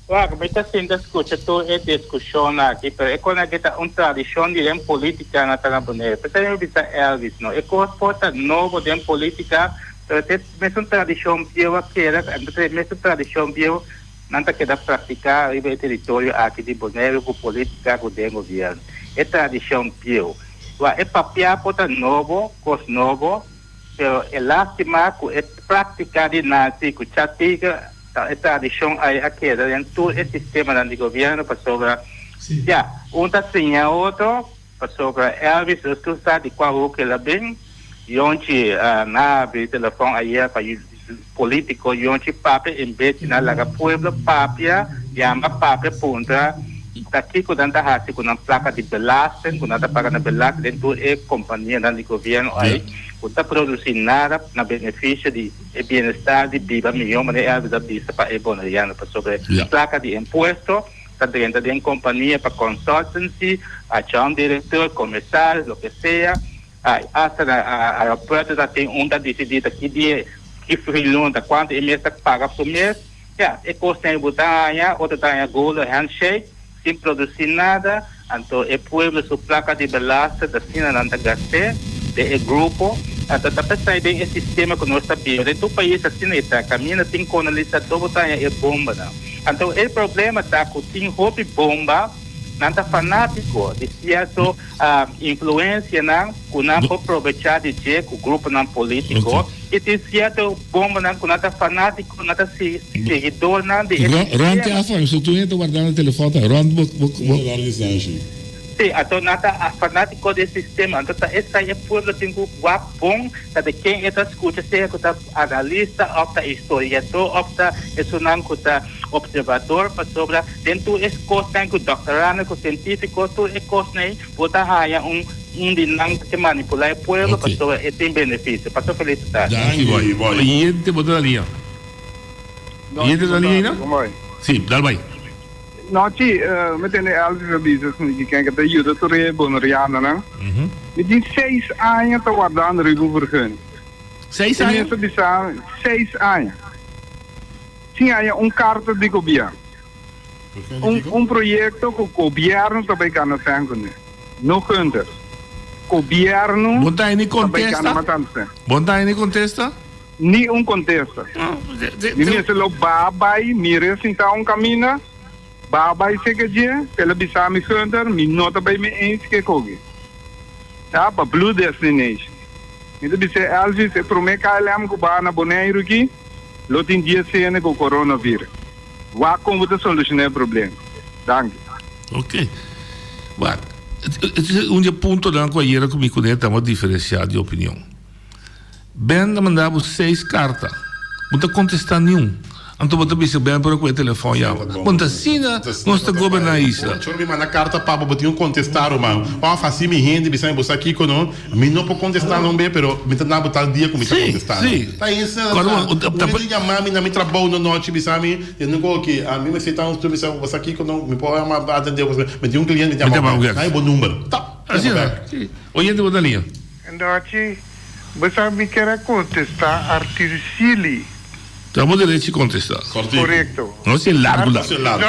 Claro, mas assim, escuta toda a discussão aqui, pero é quando kita uma tradição de política na Bonaire. Porque eu disse Elvis, não, é coisa nova de política, pero tem mesmo tradição viu que era, mesmo tradição viu, não queda praticar o território aqui de Bonaire com política com o governo. É tradição viu. É papel coisa novo, coisa novo, pero é lástima que é prática de nazi, que chatica a tradição aí aqui dentro todo esse sistema do governo para sobre outro para sobre Elvis tu sabe qual que ela bem e onde na abrir telefone aí para político e onde papo em vez de na laga pueblo papia chama papo ponta daqui com tanta raça com uma placa de belastem com nada paga na belastem dentro é companhia do governo aí não está produzindo nada na benefício de bem-estar de viva milhão mas é a vista para ebonariano para sobre placa de imposto está dentro de uma companhia para consultancy a diretor comercial o que seja hasta a aeroporto já tem um da decidida aqui de que freelance quanto é mês paga por mês é custo em botanha outra tá gold handshake sem produzir nada então é pueblo sua placa de belasta da Sina Nanta Gaste de grupo até pensar bem esse sistema que nós sabemos dentro do país assim está caminhando tem canalizador botanha é bomba não então o problema está que tem hobby bomba nada fanático de certo influência não que não pode aproveitar de que o grupo não político e tem certo bomba não que nada fanático nada seguidor não de Ron te afam se tu entra guardando o telefone Ron sim, então nada fanático desse sistema então essa é pueblo tem que bom de quem está escuta seja que está analista ou está historiador ou está observador para sobre dentro esse curso tem que doutorado com científico tudo esse curso nem botar raia dinâmico que manipular o pueblo para sobre tem benefício para sua felicidade e te botar na linha não? Sim, dá vai Noci, mettendo altri servizi che anche per aiuto a re bonariano, no? Mi dice 6 anni sto guardando il governo. 6 anni? 6 anni. Sì, hai un carta di governo. Un progetto che il governo sta beccando sempre. Non kunt governo. Bontà ni contesta? Bontà ni contesta? Ni un contesta. Mi mette lo babai, mi resinta un cammino. Babai zeker je, pela bisa mi kunder, mi nota bij me eens ke kogi. Ja, pa blue destination. Itu bisa Elvis e prome KLM ko ba na Bonaire ki, lotin dia sene ko coronavirus. Wa como de solucionar o problema. Danke. Ok. But un punto dan qua ieri con mi conetta ma differenziato di opinione. Ben mandavo 6 carta. Não contestar nenhum. Então você bisa bem por o telefone já. Quando assim nós está governando isso. Eu me manda carta para botar contestar o mal. Ó, faço me rende, bisa me botar aqui com não. Me não pode contestar não bem, pero me tá na botar dia como está contestar. Sim. Tá isso. Quando me chama me na me trabalho no noite bisa me, eu não vou aqui. A mim me feita um bisa você aqui com não me pode uma atender você. Me tem um cliente me chama. Aí bom número. Tá. Assim. Olha de outra linha. Noite. Você me quer contestar Arthur Sili. Estamos direito de contestar. Correto. Não se largo lá.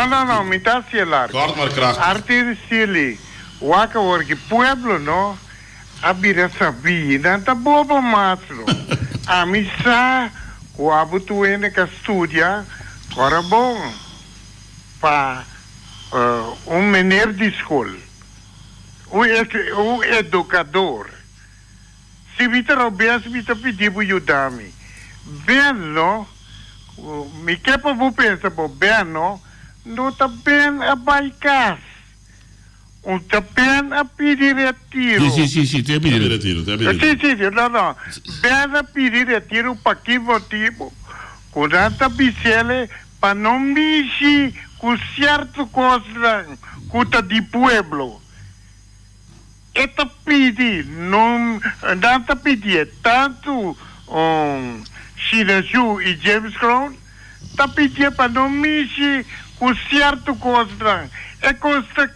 Não, me está se largo. Corta mal crack. Arthur Sili, waka work pueblo no, abira sabi, nanta bobo matro. A missa, o abutuene que estudia, ora bom, para menino de escola, o educador. Se vita roubia, se vita pedir para ajudar-me. Bem, não? Mi kepa vou pensar por bem, não está bem a baicar. Não está bem a pedir retiro. Sim, tem a pedir retiro. Sim, não. Bem a pedir retiro para que motivo? Quando está bicele, para não mexer com certo coisa, cuta de pueblo. Eta pedir, não está pedir tanto Shinachu e James Crown, está pedindo para não mexer com certo coisa. É coisa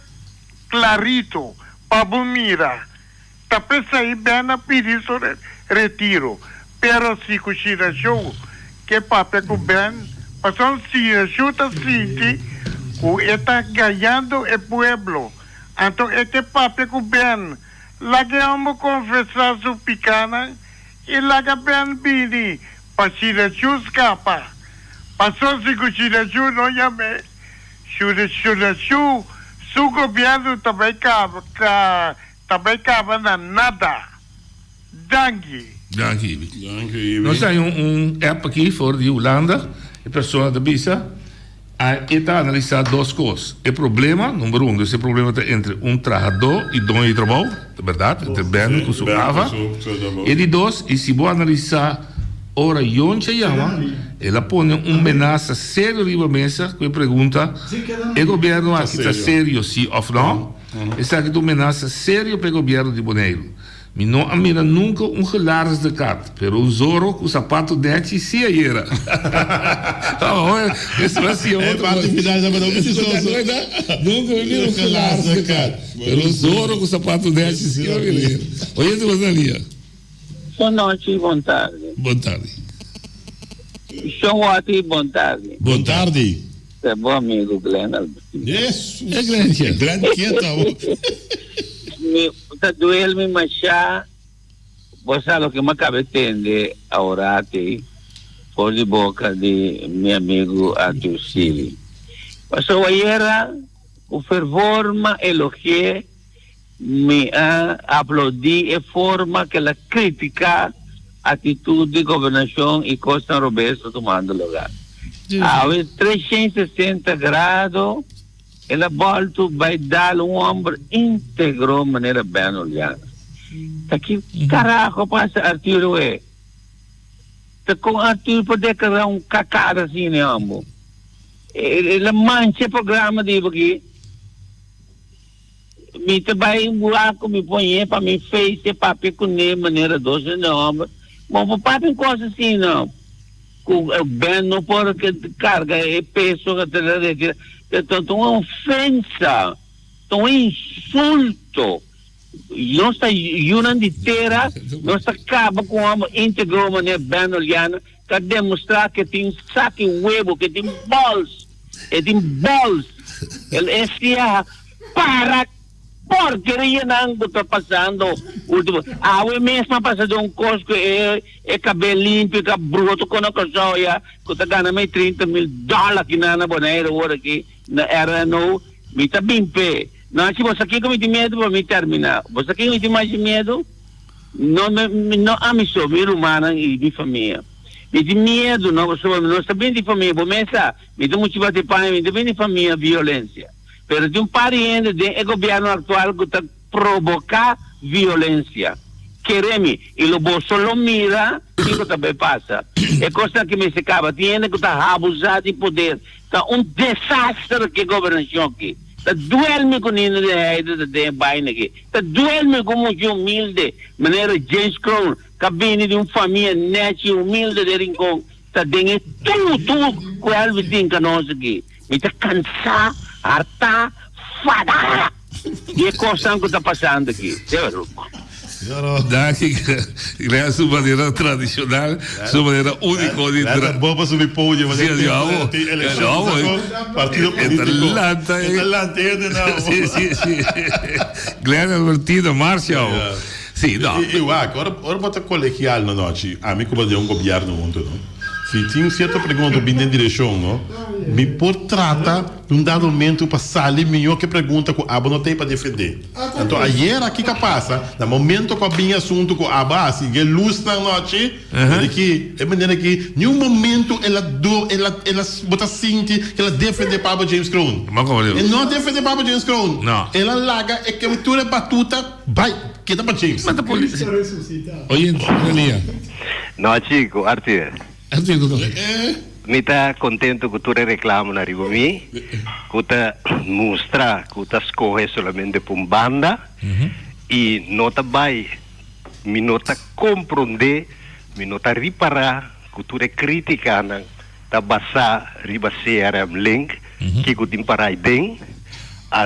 clarito, para bomira. Está pensando bem a pedir sobre retiro. Pero se com Shinachu, que papel com bem, passou o Shinachu está sentindo que está ganhando o pueblo. Então, é que papel com bem. Lá que vamos confessar sua picana, e lá que bem bini. Para Shinachu escapa. Passou-se com Shinachu, não chame. Shinachu, seu governo também acaba na nada. Danke. Nós temos app aqui fora de Holanda a pessoa da bisa está a analisar duas coisas. O problema, número um, esse problema está entre trabalhador e dono de trabalho, é verdade, entre bem com sua cava. E de dois, e se vou analisar ora onde chama, ela põe ameaça séria na mesa, que pergunta, o governo aqui está sério, sim ou não? Essa aqui é uma ameaça séria para o governo de Bonaire. Mi não mira nunca gelares de cat, pero um zoro com sapato dente se era. Isso vai ser outra coisa. Nunca vi gelares de cat, pero um zoro com sapato dente se era. Oi, tu vas ali. Boa noite, boa tarde. Boa tarde. Boa tarde. Boa tarde. É bom amigo Glenn Albertino. Isso. É grande. Grande Tá doendo me machar. Você sabe o que me acaba de entender a orate por de boca de meu amigo Arthur Sili. Mas o era o fervor me elogié, me aplaudi a forma que ela critica a atitude de governação e Costa Roberto tomando lugar. A 360 graus ela volta vai dar homem íntegro de maneira bem olhada. Que carajo passa Arturo com Arturo poder criar cacada assim, né, amor? Ele mancha o programa de aqui. Me trabalha em buraco, me põe para me face, papi com de maneira doce, não, mas o papi em coisa assim, não. Com bem não pode carga e peso que então, uma ofensa, um insulto. Nós está unando inteira, nós acaba com uma íntegra maneira bem olhando, para demonstrar que tem saque huevo, que tem bols, Esse é para porcaria não está passando. A mesma passando cosco é cabelo limpo, é bruto, com a coisa, que está ganhando mais $30,000 que na Bonaire, hora aqui, na era no, me está bem pé. Não, se você aqui com medo, para me terminar. Você aqui com mais medo, não amigo, meu humano e minha família. Me tem medo, não está bem de família, vou pensar, me tem motivo de pai, me tem bem de família, violência. Pero de pariente do governo atual que está provocar violência. Queremos, e o bolso lo mira, e que também passa. É coisa que me se acaba, tem que está abusado de poder. Está desastre que governação aqui. Está duerme com ninguém de baile aqui. Está duerme com muito humilde, maneira James Crown, cabine de família nete humilde de rincão. Está dentro tudo com ele tem que nós aqui. Me está cansado. Harta, fada. E a coisa que está passando aqui. Daqui, é sua maneira tradicional, sua maneira única de trabalhar. Bom para subir pódio, mas partido político. Atlanta, não. Sim. Glenn Albertino, Marshall. Sim, não. Eu acho, ora bota colegial na noite, a mim como de governo muito, não? Se tinha uma certa pergunta bem em direção, não? Me pode tratar de um dado momento para sair melhor que pergunta que a Aba não tem para defender. Então, ayer aqui que passa, no momento que vinha assunto com a Aba, assim, que luz na noite, é maneira que, em um momento, ela bota sente que ela defende Papa James Crown. Ela não defende Papa James Crown. Não. Ela larga e que a batuta vai, que dá para James. Mas a polícia. Oi, Elia. Não, Chico, Arthur. Me está contente que tu reclamo na Rigomi, que tu mostra que tu escolhe solamente por banda e não está bem, me não está compreender, me não está reparar que tu critica na tá basar ribasear link que tu tem para aí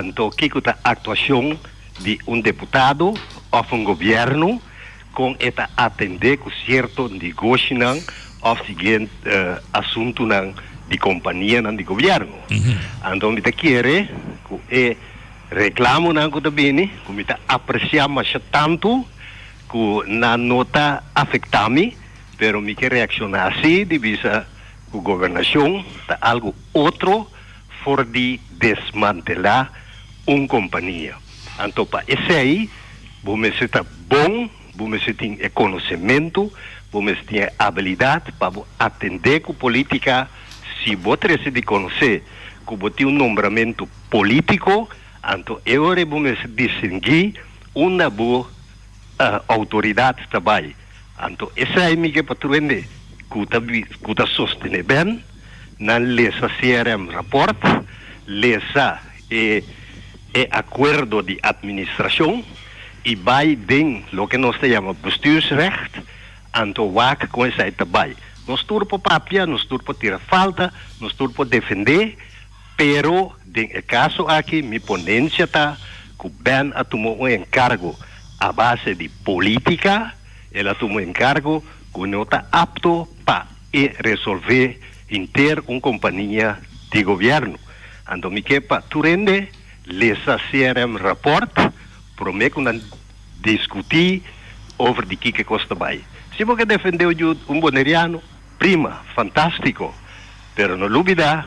então que tu tá atuação de deputado ou governo com esta atender com certo negócio of seguinte assunto de companhia de governo. Então, me quer que reclamo que também, que me aprecia mais tanto que na nota afetame, pero me quer reaccionar assim de visa que a governação está algo outro for de desmantelar uma companhia. Então, para esse aí, você está bom, você tem conhecimento, você tem habilidade para atender com política se você de conhecer que você tem um nombramento político, então eu vou distinguir uma boa autoridade também. Então, essa é a minha patrulha que está sustentando bem, na lesa CRM report, lesa acordo de administração, e vai bem o que nós chamamos bestuursrecht, então waak com essa também. Nós estamos para papia, nós estamos para tirar falta, nós estamos para defender, pero, no caso aqui, minha ponência está que Ben tomou um encargo a base de política, ela tomou um encargo que não está apto para resolver ter uma companhia de governo. Então, me quer para turende, lesa CRM report, prometo discutir over de que custa bem. Se você defendeu um boneriano, prima, fantástico, pero não dúvida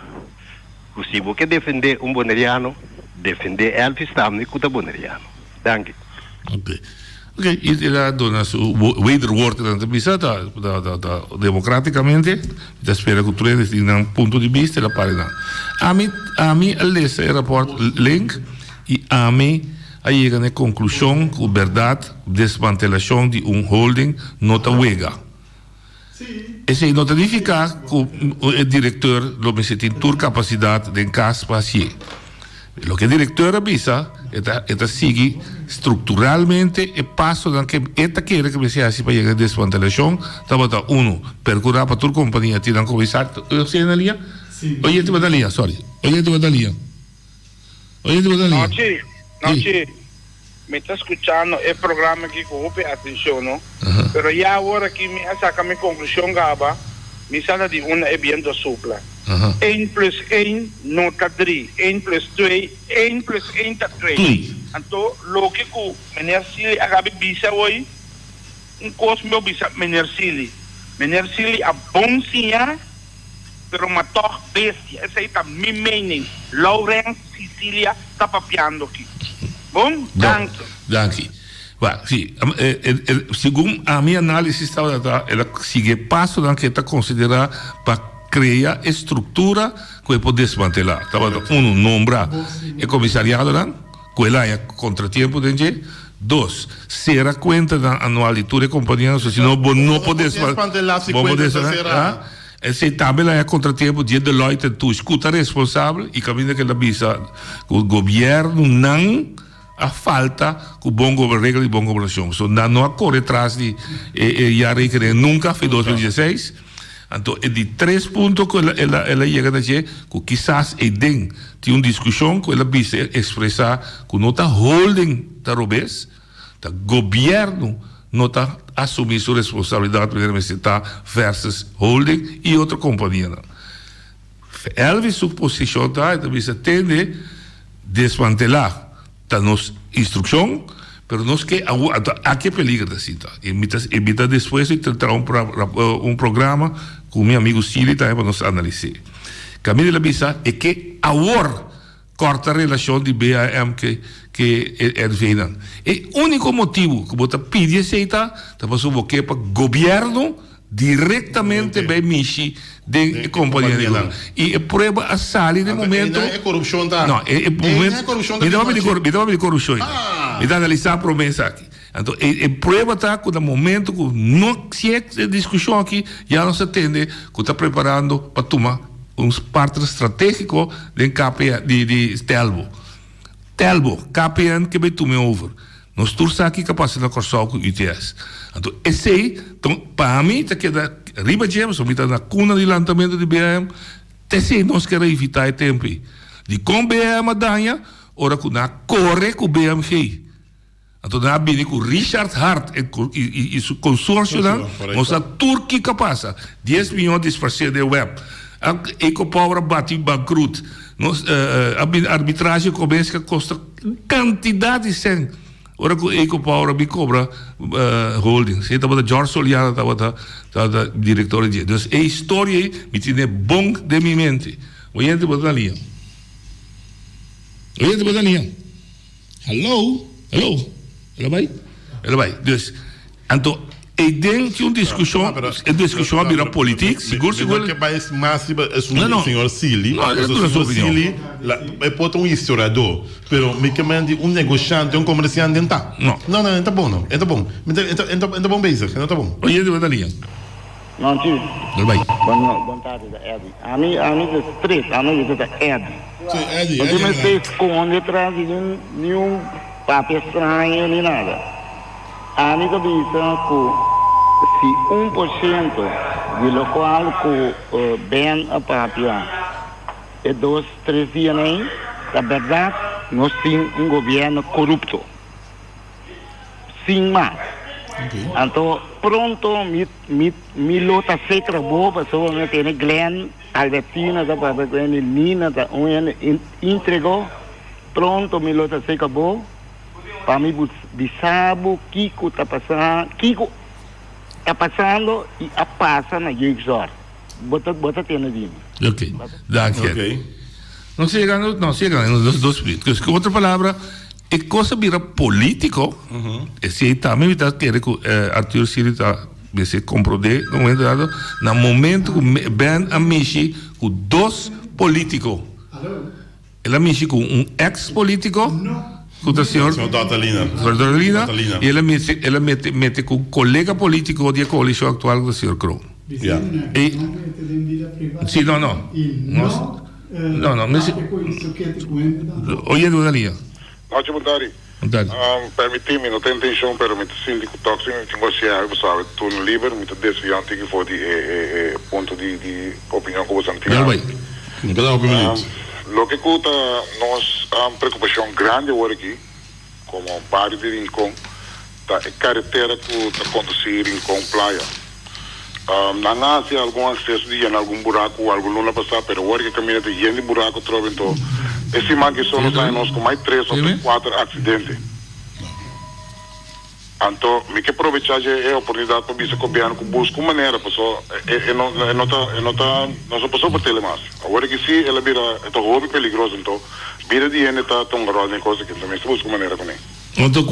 que se você defender um boneriano, defender Elvis também que é boneriano. Dank. Oké. Oké, ela dona su wederwoord dan te bisa democraticamente, da spera que tu tenha um ponto de vista da página. A mim lese o rapport link e a mim aí chega na conclusão que a verdade desmantelação de holding nota wega. Esse não significa que o diretor não tem toda capacidade de caso paciente. O que o diretor avisa é seguir estruturalmente o passo que esta quer que se haja para chegar a desmantelação. Estava percurar para toda a companhia, tirar conversar. Você na linha? Sim. Oye, te na linha, sorry. Oye, te na linha. Noche, me está escuchando el programa que coge atención, ¿no? Pero ya ahora que me saca mi conclusión, Gaba, me sale de un evento supla. 1 plus 1 nota 3, 1 plus 2, 1 plus 1 está 3. Então, lo que o menino Sili agabe bisa hoje, meu bisa menino Sili. Menino Sili é bom sim, pero uma toch bestia. Essa aí está minha mening. Laurence Sicilia está papiando aqui. Bom? Danke. Sim, segundo a minha análise, ela sigue passo que está considerada para criar estrutura que pode desmantelar. Nombra o comissariado, que ela é contratempo de 2, será conta da anualidade de companhia, senão não pode desmantelar. Esse também é contratempo de Deloitte, tu escuta responsável e caminha que ela avisa que o governo não a falta que o bom governo regra de bom governação. Não ocorre atrás de já requerer nunca foi 2016. Então, é de 3 pontos que ela chega a dizer que quizás tem uma discussão que ela visa expressar que não está holding da Robes, o governo não está assumindo sua responsabilidade versus holding e outra companhia. Elvis, sua posição está, tende desmantelar a nossa instrução, mas nós que há que peligro da cita. Evita depois de tentar um programa com meu amigo Sili também para nos analisar. Caminho da visa é que agora corta a relação de BAM que é feita. O único motivo que você pede aceita é para o que para o governo diretamente bem mexer de companhia de governo. E a prova a sair de momento. É corrupção, tá? Não, é momento. Me dá uma corrupção. Me dá analisar a promessa aqui. Então, a prova está que no momento que não se é discussão aqui, já não se atende que está preparando para tomar parte estratégico de KPN de Telbo. KPN que vai tomar over. Nós estamos aqui capazes de cortar com o UTS. Então, esse aí, para mim, está queda riba de James, está na cuna de lançamento de BM, esse nós queremos evitar o tempo. De com BM a danha, ora que na corre com BM rei. Então, na bem com Richard Hart e seu consórcio, nós a Turquia capaz, 10 milhões de parceiros de web. A EcoPower bate bancruto. A arbitragem começa a custar quantidade de sem. Ora que o EcoPower me cobra holding. Você estava da George Soliana, estava da diretora de. Então, a história aí me tinha bom de minha mente. O gente vai na linha. Hello? Ela vai? Então, Ik denk que een discussie vira politiek. Seguro que mais máximo é senhor Sili. O senhor Sili pode historiador, pero me que mande negociante, comerciante não tá. Não, tá bom, não. Tá bom. Tá bom basic, não tá bom. Oye, de verdade. Não, tio. Vai. Boa tarde, Eddie. A mim é street, a mim é Eddie. Sim, Eddie. Você não se esconde atrás de nenhum papel estranho nem nada. A mim tá pensando se 1% de lo qual que bem a papia é 2, 3 dias nem, na verdade, nós temos governo corrupto. Sim, mais. Então, pronto, me lota seca boa, pessoa me tem Glenn, Albertina, da para Glenn, Nina, da entregou, pronto, me lota seca boa, para mim, bisabo, Kiko tá passando, Kiko está passando e a passa na Jigsaw. Bota tendo dinheiro. Ok, danke. Não chega nos dois políticos. Com outra palavra, é coisa vira político. Se também está querendo Arthur Sili está se compreender no momento dado, no momento que Ben a mexer com 2 políticos. Ela mexe com ex-político. Com o senhor Dotalina. E ela mete com o colega político da coalição atual do senhor Kroon. Sim, não. Oye, Dudalia. Noite, Mudari. Permiti-me, não tem intenção, pero me síndico tóxico, negociar, sabe, turno livre, me desviante que foi de ponto de opinião que você não tinha. Lo que cuta nós preocupação grande agora aqui, como bairro de Rincón, da carretera que está conduzir Rincón Playa. Não há algum acesso de algum buraco, algum não passar, mas agora que caminha de buraco, trova então. Esse man que só não está nós com mais 3 ou 4 acidentes. Então, me que aproveitar a oportunidade para ver se o governo busca uma maneira, pessoal, não só passou por telemás. Agora que sim, ela vira, é hobby perigoso, então, vira de gente está tão grossa em coisa que também se busca uma maneira também. Então,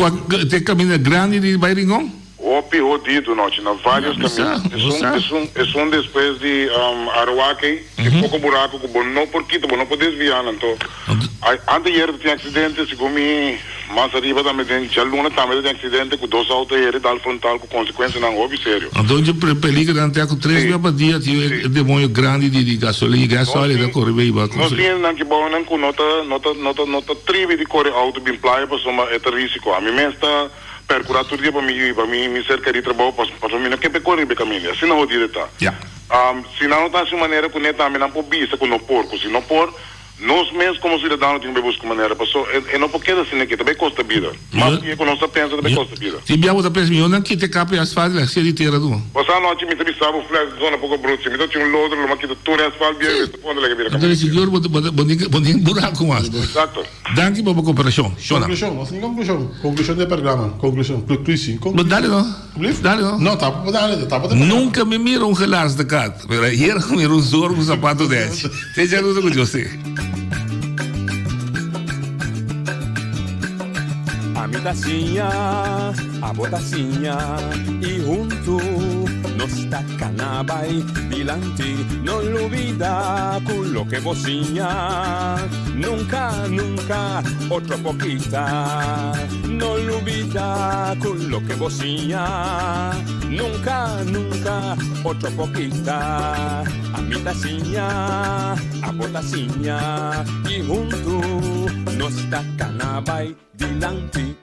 tem caminho grande de Bairingão? O pior dito, noite, na vários caminhos. É um depois de Arahuaque, que pouco buraco, que não por quito, não pode desviar, então. Antes de tinha acidente, se comi mais arriba também tem, já luna também tem acidente, com 2 autos e dal frontal, com consequência não houve sério. Então, de peligro até com 3 dias para dia, tinha demônio grande de gasolina, e gasóleo da correr bem. Nós tínhamos que bom, não com nota tribe de correr auto bem playa, para somar é risco. A mim mesmo está percurar tudo dia para mim me cerca de trabalho para mim não quer correr bem caminho assim não o direita se não está assim maneira que neta me não pode vista com no porco se não por nós mesmos como cidadãos temos que buscar maneira pessoa é não porque assim que também custa vida mas que com nossa pensa também custa vida se biamo da pensa eu não que te cape asfalto é de terra do passar noite me também sabe flash zona pouco bruto me tinha lodo uma que tudo asfalto bem quando ela vira então senhor bom buraco mais exato danke para a cooperação conclusão do programa conclusão dale não não tá nunca me mira relax de gato mas hier mira zorro sapato desse seja tudo com você A mi tacinha, a botacinha e junto nos tacanabay dilante no olvida con lo que vocinha nunca, nunca otro poquita no olvida con lo que vocinha nunca, nunca otro poquita a mi tacinha, a botacinha y junto nos tacanabay dilante